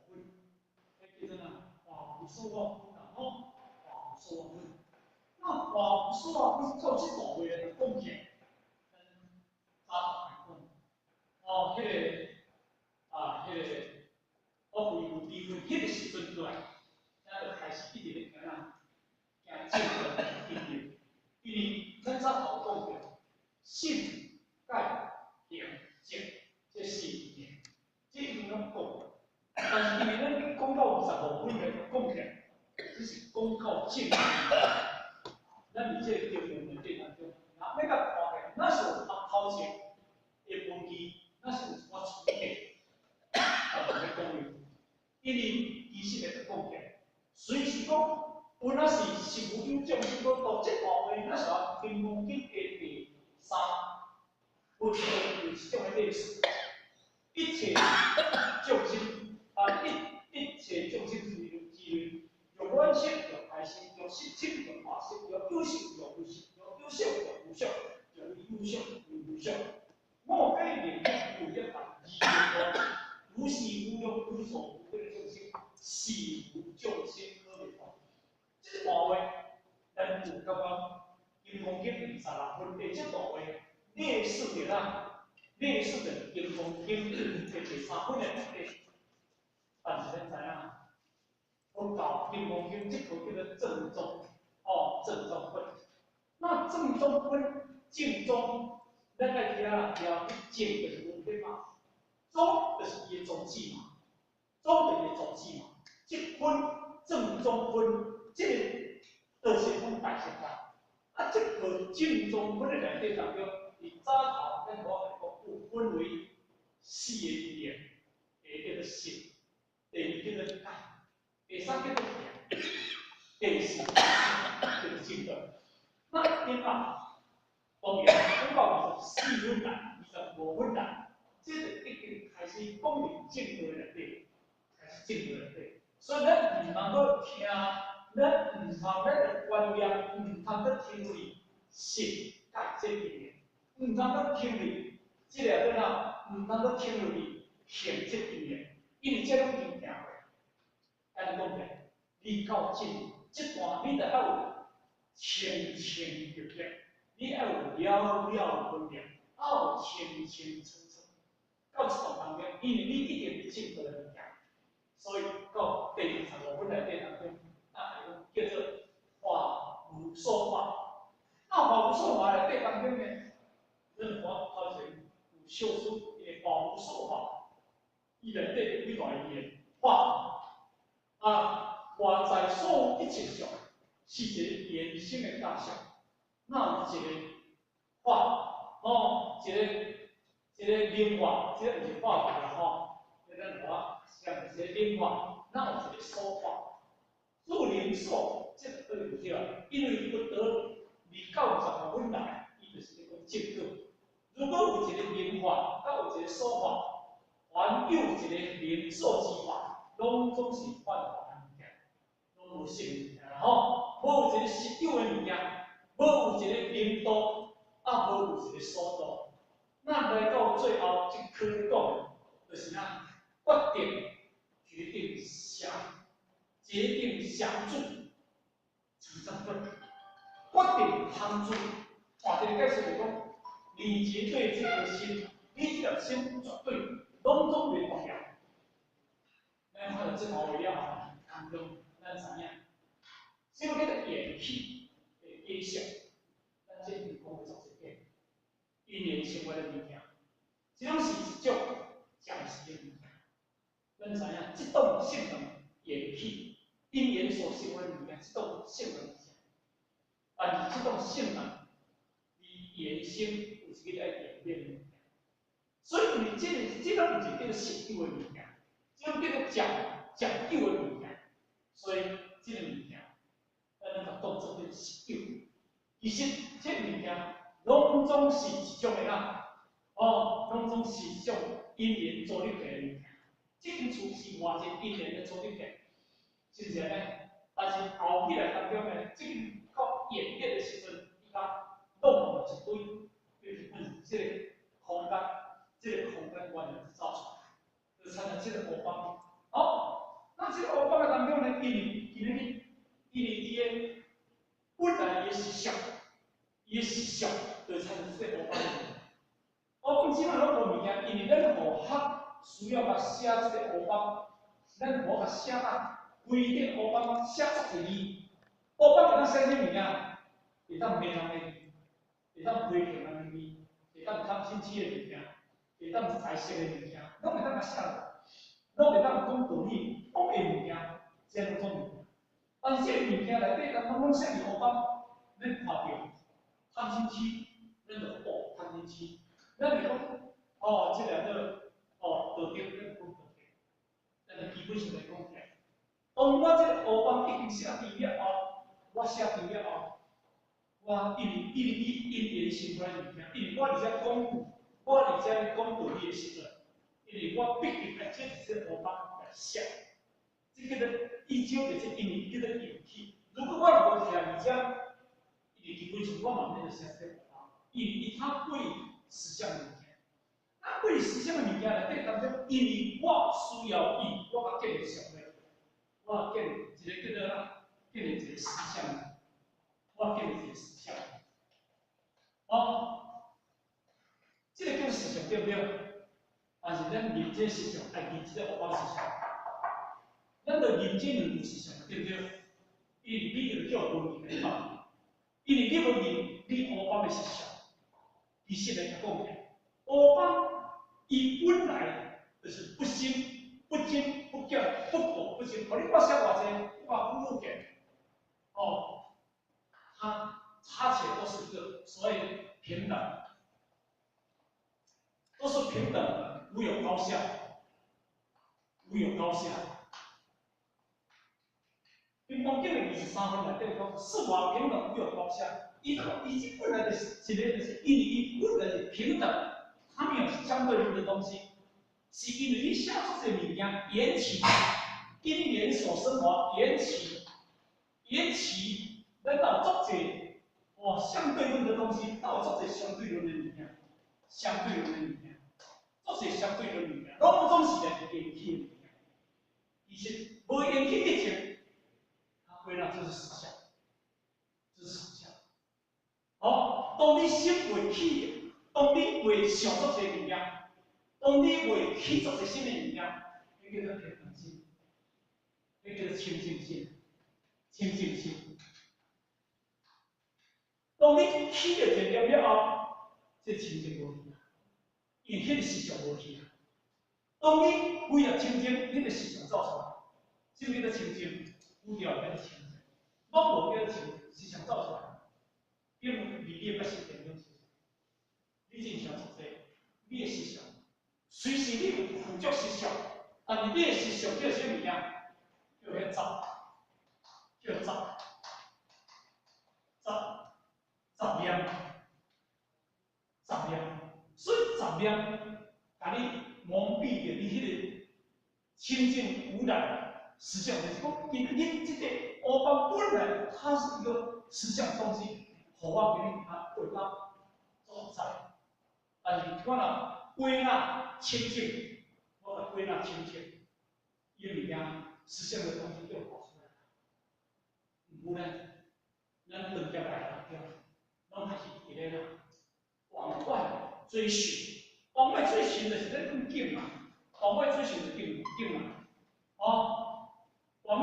分，迄叫做化无所我分啦吼，化无所我分。那化无所我分到即部位来讲起，早来讲，迄个我微分比分，迄个时阵过来，咱就开始一直咧行正道一直，因为咱早头讲过，信、解、行、证，这四面，这一定拢讲。但是因为咱讲到25分的讲起来，只是讲到正道，咱伫这个经文内底当中，那要甲看起，那是有头前的文字，那是有我处理的，来讲的。因为其实来讲起来，虽是讲本来是无有众生都读这部分，那是话《金刚经》的第3，有一种的历史，一切众生一切众生之类，有观心，有开心，有心清，有法心，有有性，有无性，有有相，有无相，有有相，有无相。莫非念有一法，无是无用，无所不会的众生，是无众生可灭法。这部话，咱有感觉《金刚经》26分的这部话，列示着《金刚经》的第3分的目的。但是咱知影，佛教《金刚经》这部叫做正宗，正宗分。那正宗分，正宗，咱来听啦，了正就是无非嘛，宗就是伊的宗旨嘛，宗就是伊的宗旨嘛。这分正宗分，这个就是讲大乘法。这个正宗分的内底当中，伫早头咱我来讲有分为4个语言，第一叫做信，第2叫做解，第3叫做行，第4叫做正道。那因啊，当然讲到24分难，25分难，这就已经开始讲入正道内底，开始正道内底。所以咱唔通搁听，咱唔通咱个观念唔通搁听入信解这里面，唔通搁听入这个唔通搁听入行这里面，因为这拢已经行过。咱讲的，你到正这段，你得要有清清直直，你要有了了分明，要有清清楚楚。到这段当中，因为你一定是正道的物件，所以到第25分内底当中，叫做化无所化。化无所化内底当中呢，咱我头前有小书的化无所化，伊内底有几大语言化。外在所有一切相，是一个圆心的大小。那有一个化，一个灵化，这个就是化法啦咱话像一个灵化，那有一个所化。入灵所，这个对不对？因为不得2到25分来，伊就是一个正道。如果有一个灵化，有一个所化，还有一个灵所之法，拢总是犯法。无实物件啦吼，无有一个实有的物件，无有一个领导，无有一个所导。咱来到最后一科讲，就是咱决定相助，成正分，决定帮助。这个解释就讲，你绝对这颗心，你这颗心绝对拢总袂动摇。咱看到这条为了当中。咱知影，什么叫做演戏的影响？咱这里讲会做一个因缘成为的物件，这种是一种暂时的物件。咱知影，这种性能演戏因缘所成为的物件，这种性能物件，但是这种性能，你原先有一个要演变的物件，所以你这种物件叫做实有的物件，这种叫做讲究的物件。所以，这个物件，咱甲当作做实有。其实，这物件拢总是一种的拢总是一种因缘组立起来的物件。这间厝是偌济因缘的组立起来，是不是呢？但是后起来当中呢，这个到演变的时阵，伊甲弄了一堆，就是这个空间，原来是造出来，就产生这个模方。好。这个欧邦的当中呢，因为本来也是想，就产生这个欧邦。欧邦基本上无物件，因为咱学校需要甲写这个欧邦，咱无甲写啊，规定欧邦写作一字，欧邦会当写啥物件？会当骂人的字，会当批评人的字，会当贪亲戚的物件，会当财色的物件，拢会当甲写落，拢会当讲道理，恶的物件，这种物件。但是这个物件内底，咱拢写伫欧邦，咱看到贪亲戚，咱就恶贪亲戚。咱袂讲哦，即个道德，咱讲道德，咱就基本上来讲起来。当我即个欧邦已经写字了后，我写字了后，我因为心肝物件，因为我而且讲道理的时阵，因为我必须来接这个欧邦来写，这叫做依照着这因为叫做勇气。如果我无写而且，因为基本上我嘛免就写这个欧邦，因为它对思想物件。啊，对思想的物件内底当中，因为我需要伊，我甲建立上来，我建立一个叫做建立一个思想，我建立一个思想。这个叫思想对不对？但是咱认真思想爱记这个欧邦思想，咱着认真两个思想对不对？因为你就叫文明来讲，因为你无认你欧邦的思想，其实来讲起来，欧邦。伊本来就是不兴、不敬、不敬、不口不行。互你我写偌济，我不给它插起来都是一个所谓平等，都是平等的，无有高下，无有高下。因光这个23分内底讲，是我平等，无有高下。伊本来就是一个，就是因为伊本来是平等。它没有相对论的东西，是因为你写出这个物件，缘起因缘所生活，缘起，咱有足济相对论的东西，有足济相对论的物件，相对论的物件，足济相对论的物件，拢总是来自缘起的物件。其实无缘起以前，它归纳这是思想，这是思想。当你心未起。当你未想足这物件，当你未起足这新的物件，迄叫做平等心，迄叫做清净心，清净心。当你起了这念了后，这清净无去啊，因为迄个思想无去啊。当你为了清净，迄个思想造出来，就叫做清净，无掉叫做清净，拢无叫做思想造出来，因为你也不是平等心。你正常做这，你的思想，虽是你有辅助思想，但是你的思想叫啥物件？叫遐杂，叫杂念，所以杂念，甲你蒙蔽着你迄个清净无染思想，就是讲，因为你这个欧邦本来它是一个思想东西，互我给你它对它做在。但是我若归纳清净，我若归纳清净，伊物件思想的东西就跑出来了。有呢，咱当家来当家，拢还是伫咧啦，往外追寻，往外追寻就是咱更敬嘛，往外追寻就敬嘛，往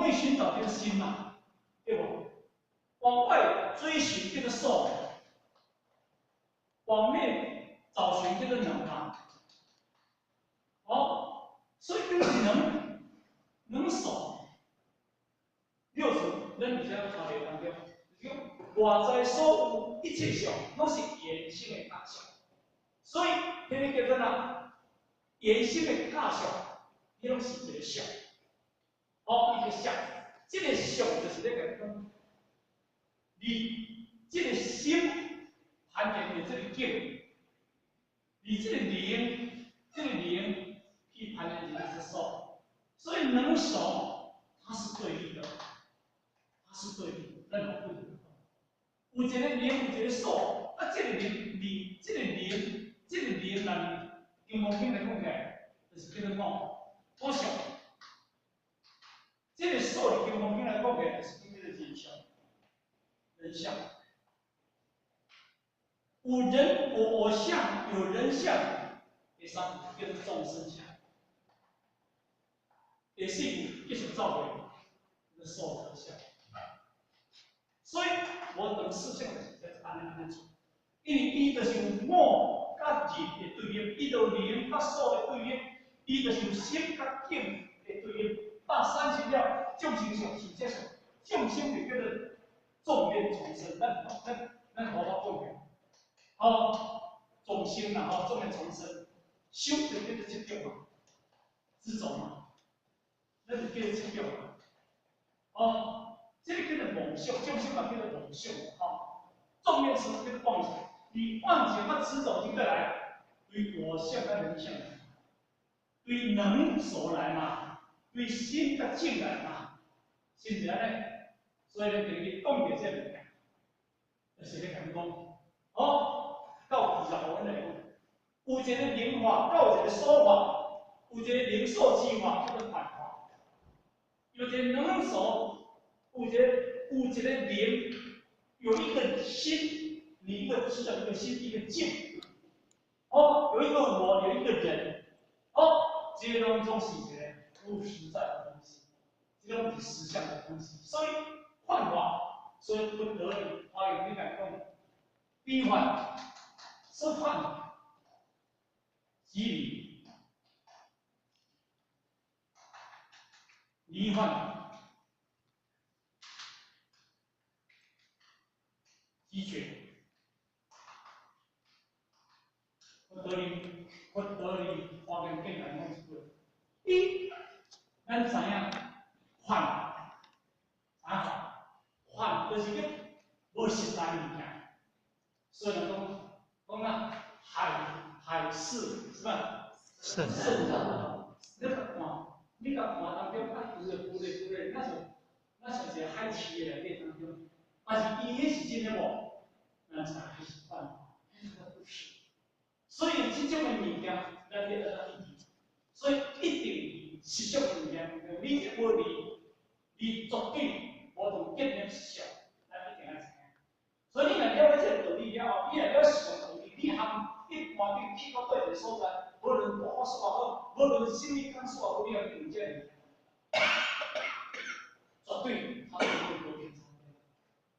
内寻找就是心嘛，对不？往外追寻叫做受，往内。找寻这个能嘛，所以就是能守六祖咱而且考虑当中，就外在所有一切相，拢是缘性的假象，所以迄个叫做哪？缘性的假象，伊拢是一个相，一个相，这个相就是咧讲，你这个心含着这个境。你这个灵去判断你的手，所以能手它是对立的，任何不同。有一个灵，有一个手，这个灵，这个灵呢，用毛病来讲起来，就是叫做我想，数理经方面来讲嘅，是对这个人相，人相。有人有我相，有人相，第三叫做众生相。第四步继续造为受者相。所以我等四项就是在安做，因为伊就是有我甲人的对应，伊就灵甲数的对应，伊就是有心甲境的对应。30了，众生相是这种，众生就叫做众变重生，咱好好做嘅。好，众生然后众变重生，修就叫做这种嘛，执着嘛，那就叫做这种嘛。哦，这个叫做梦想，众生嘛叫做梦想，吼。众变是叫做妄想，你妄想它执着就过来，对我相跟人相，对能所来嘛，对心甲境来嘛，是不是安尼？所以咧，等于讲到这里，就是咧讲讲，好，到20分来讲，有一个灵法，到有一个说法，有一个灵受之法叫做反法，有一个能所，有一个灵，有一个心，你一个知道一个心，一个境，哦，有一个我，有一个人，哦，这些当中是一个不实在的东西，这种是实相的东西，所以幻化，所以不得已，花有一感动，逼幻是幻，即理，离幻，即觉。不得理，花跟更难弄出来。一，咱知影幻，幻就是个无实在物件，所以讲海市是吧？圣人，你甲看当中啊，有那像一个海市的内底当中，但是伊迄是真的无，那才是幻化，那个不是。所以这种的物件，咱得学到一点。所以一定实相的物件，你一无你绝对无同结念实相，咱一定要知影。所以你若了解这个道理了后，你若了实相道理，你含一般你去到对一个所在，无论大学说好，无论心理康说好，你要了解，绝对他是无偏差的，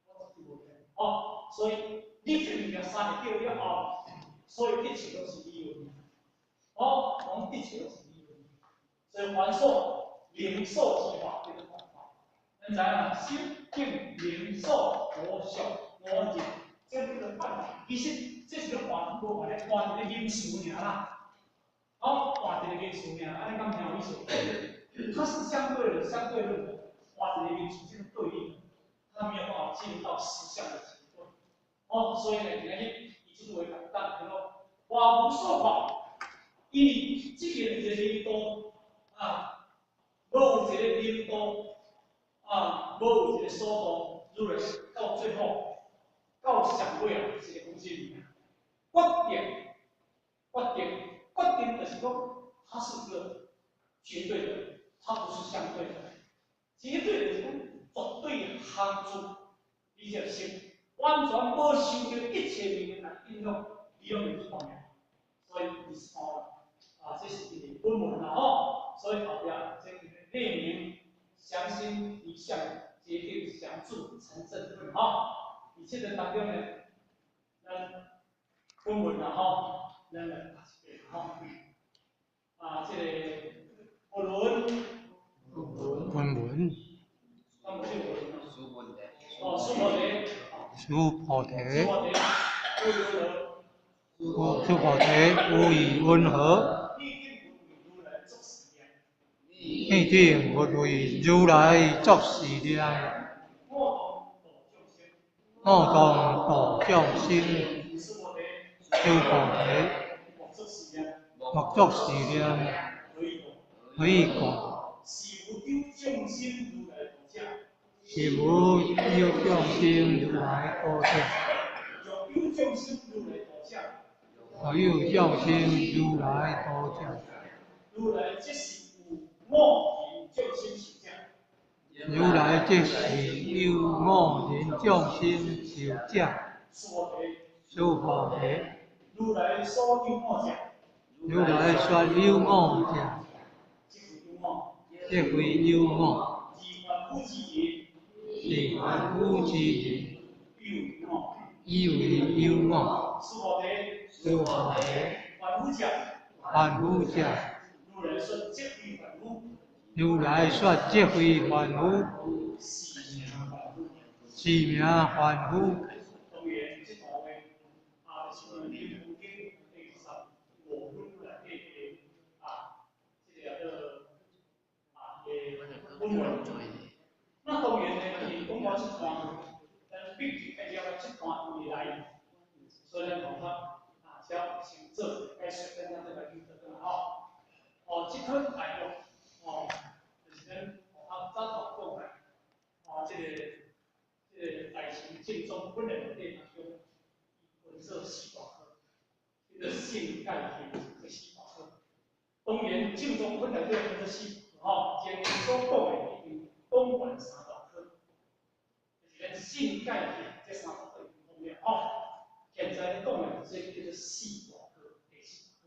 我绝对无偏。哦，所以你这物件三个叫了后，所以一切都是理由。哦，我们一切都是理由。所以还说灵受之法叫做幻法。咱知影心境灵受我相我境，这叫做幻法。其实这是个换，无换咧换一个因素尔啦。哦，换一个因素尔，安尼讲听有意思。它是相对的，相对论的，换一个因素这个对应，它没有办法进入到实相的结论。哦，所以呢，今日以这个为感叹，然后法无说法。因为这个一个领导啊，无有一个领导啊，无有一个所导，如来到最后到上尾啊，是个东西里面，决定就是说，它是个绝对的，它不是相对的，绝对的是讲绝对行住，你就是完全无受到一切命运来影响，利用你方面，所以你是好了。啊，这是一个本文啦吼，所以后壁这个列明详心一项，决定详注成正论吼。以这个当中呢，咱本文啦吼，咱来读一遍吼。啊，这个本文，哦，苏菩提，无以温和。逆境不为如来作是量，我当度众生。修菩提，莫作是量，何以故？是无有众生如来度者。何有众生如来度者？如来即是有我有众生实相，如来即是有我人众生受者，诸菩提。如来所有我者，如来说有我者，即非有我，是凡夫之人，以为有我。诸菩提。凡夫者，如来说即非凡夫，是名凡夫。那当然呢，你讲到这段，咱必须要了这段以来，所以呢，讲他要先做解释，跟咱这个原则更好。这颗来用，就是跟他早头讲的，这个大型建中本来的地方中，分做四大科，一个现代型的四大科。当然，建中本来就分做四，前面所讲的已经讲完三大科，就是现代型这三大科已经讲了。现在讲的这叫做四大科，第四科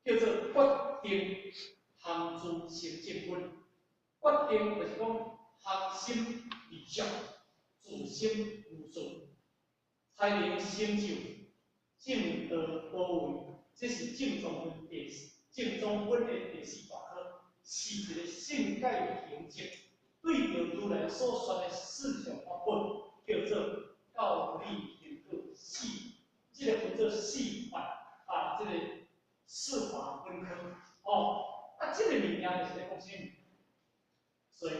叫做决定行住成正分。决定就是讲核心理想，自心无助，才能成就正道高位。这是正宗分的第四大科，是一个性解形式，对着如来所说的四条法本，叫做道理行道四，这个分做四法这个四法分科。这个名言就是在讲什么？所以，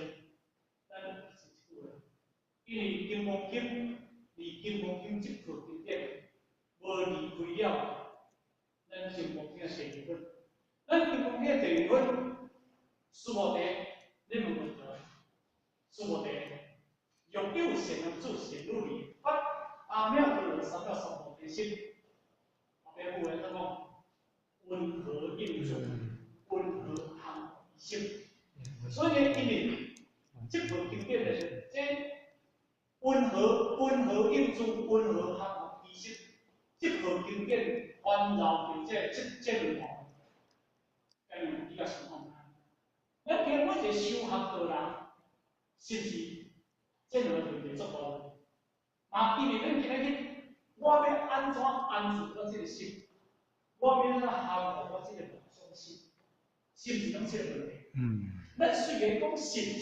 咱是一句话，因为金刚经离金刚经这部经典无离开了咱金刚经的第二分。咱金刚经的第二分，师菩提，你问问他，师菩提，欲有善人做善如理，阿妙多罗三藐三菩提心。后面有人在讲，温和应住，温和行一心。所以呢，因为这部经典的这温和应住、温和行一心，这部经典环绕着这两项，跟你比较相同。咱今每一个修学道人，是不是这两个问题足大的？因为咱今日我要安怎安住我这个心？我要怎降服我这个妄想心？是不是讲这个问题？咱虽然讲信，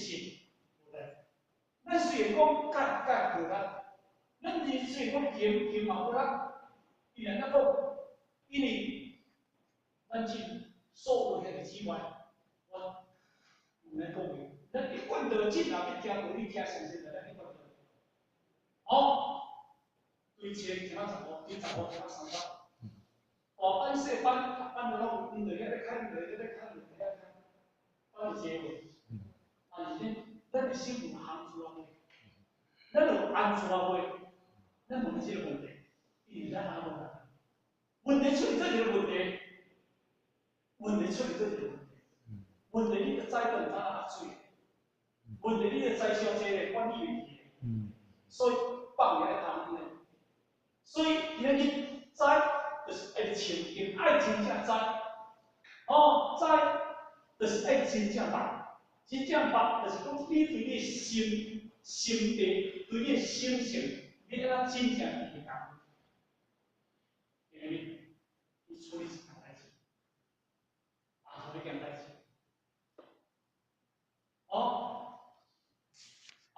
咱虽然讲教无力，咱虽然讲行嘛无力，依然咱讲，因为咱这所有的之外，我唔能讲明，咱一贯道进来要听道理，听上先来，咱一贯道。对钱听啊十五，听15听啊30。按说班的拢唔对，在看对，在看对，在看，班是结果。但是呢，咱的心有行住啊未？咱有安住啊未？咱问这个问题，因为咱哪问啊？问题出现这个问题，问题出现这个问题，问题你个栽断哪落水？问题你个栽小这个管理问题，所以放下来谈呢。所以今日栽就是爱情，爱情正栽，栽就是爱真正捌，真正捌就是讲你对你心地，对你心性，你安怎真正